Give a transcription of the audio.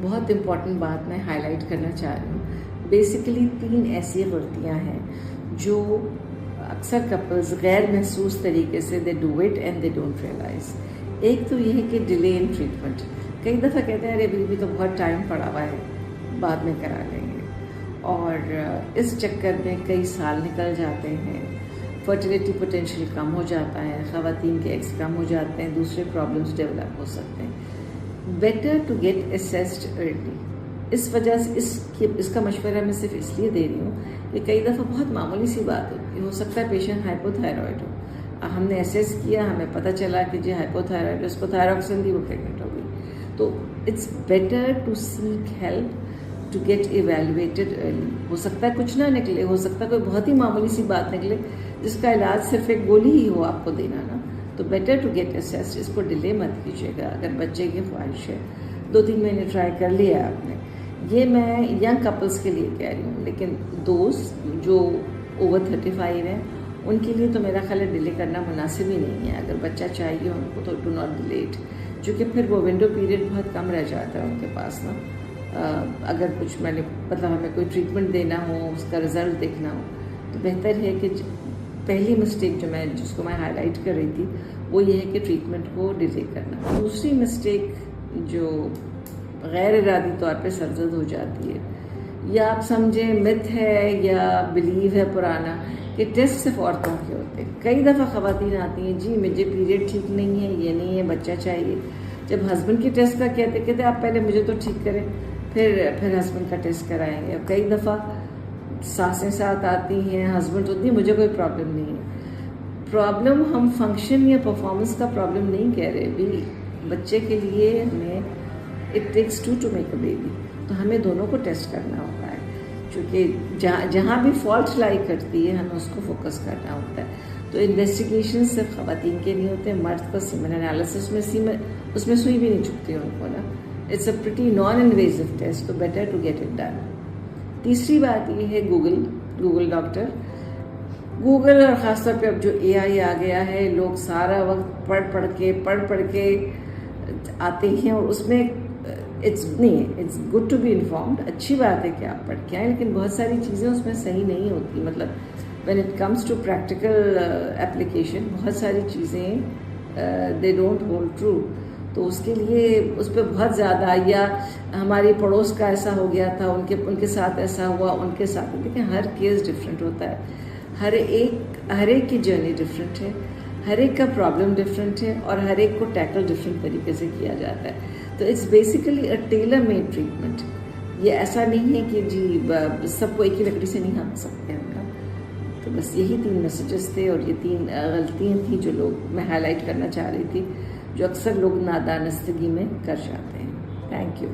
बहुत इम्पॉर्टेंट बात मैं हाईलाइट करना चाह रही हूँ। बेसिकली 3 ऐसी गलतियाँ हैं जो अक्सर कपल्स गैर महसूस तरीके से they do it and they don't realize. एक तो ये है कि डिले इन ट्रीटमेंट। कई दफ़ा कहते हैं अरे अभी तो बहुत टाइम पड़ा हुआ है, बाद में करा लेंगे, और इस चक्कर में कई साल निकल जाते हैं, फर्टिलिटी पोटेंशियल कम हो जाता है, ख़वातीन के एग्स कम हो जाते हैं, दूसरे प्रॉब्लम्स डेवलप हो सकते हैं। Better to get assessed early. इस वजह से इसका मशवरा मैं सिर्फ इसलिए दे रही हूँ कि कई दफ़ा बहुत मामूली सी बात होती है, हो सकता है पेशेंट हाइपोथायरॉयड हो, हमने असेस किया, हमें पता चला कि जी हाइपोथायरॉयड, उसको थायरॉक्सिन दी, वो प्रेगनेंट हो गई। तो it's better to seek help to get evaluated early. हो सकता है कुछ ना निकले, हो सकता है कोई बहुत ही मामूली सी बात निकले जिसका इलाज सिर्फ एक गोली ही हो आपको देना ना, तो बेटर टू गेट असेस्ड। इसको डिले मत कीजिएगा। अगर बच्चे की ख्वाहिश है, 2-3 महीने ट्राई कर लिया आपने, ये मैं यंग कपल्स के लिए कह रही हूँ, लेकिन दोस्त जो ओवर 35 हैं उनके लिए तो मेरा ख्याल है डिले करना मुनासिब ही नहीं है। अगर बच्चा चाहिए उनको तो डू नॉट डिले इट, क्योंकि फिर वो विंडो पीरियड बहुत कम रह जाता है उनके पास ना। अगर कुछ मतलब हमें कोई ट्रीटमेंट देना हो, उसका रिज़ल्ट देखना हो, तो बेहतर है कि पहली मिस्टेक जिसको मैं हाईलाइट कर रही थी वो ये है कि ट्रीटमेंट को डिले करना। दूसरी मिस्टेक जो गैर इरादी तौर पे सरजद हो जाती है, या आप समझें मिथ है या बिलीव है पुराना कि टेस्ट सिर्फ औरतों के होते हैं। कई दफ़ा ख़वातीन आती हैं, जी मुझे पीरियड ठीक नहीं है, ये नहीं है, बच्चा चाहिए। जब हस्बैंड के टेस्ट का कहते आप पहले मुझे तो ठीक करें, फिर हस्बैंड का टेस्ट कराएंगे। अब कई दफ़ा सासें साथ आती हैं, हस्बैंड होती है, मुझे कोई प्रॉब्लम नहीं है। प्रॉब्लम हम फंक्शन या परफॉर्मेंस का प्रॉब्लम नहीं कह रहे भी। बच्चे के लिए हमें it takes 2 to make a baby, तो हमें दोनों को टेस्ट करना होता है, क्योंकि जहाँ भी फॉल्ट लाई करती है हमें उसको फोकस करना होता है। तो इन्वेस्टिगेशन सिर्फ ख़वातीन के नहीं होते, मर्द का सीमेन एनालिसिस में उसमें सुई भी नहीं चुकती उनको ना। It's a pretty non invasive test, तो better to get it done. तीसरी बात ये है गूगल डॉक्टर। गूगल और ख़ासतौर पे अब जो AI आ गया है, लोग सारा वक्त पढ़ पढ़ के आते हैं, और उसमें it's good to be informed. अच्छी बात है कि आप पढ़ के आए, लेकिन बहुत सारी चीज़ें उसमें सही नहीं होती। मतलब when it comes to practical application, बहुत सारी चीज़ें दे डोंट होल्ड ट्रू। तो उसके लिए उस पर बहुत ज़्यादा, या हमारी पड़ोस का ऐसा हो गया था, उनके साथ ऐसा हुआ, उनके साथ, लेकिन हर केस डिफरेंट होता है। हर एक की जर्नी डिफरेंट है, हर एक का प्रॉब्लम डिफरेंट है, और हर एक को टैकल डिफरेंट तरीके से किया जाता है। तो it's basically a tailor made treatment. ये ऐसा नहीं है कि जी सबको एक ही लकड़ी से नहीं हाँक सकते हम ना। तो बस यही 3 मैसेजेस थे, और ये 3 गलतियाँ थी जो मैं हाईलाइट करना चाह रही थी, जो अक्सर लोग नादानस्तगी में कर जाते हैं। Thank you.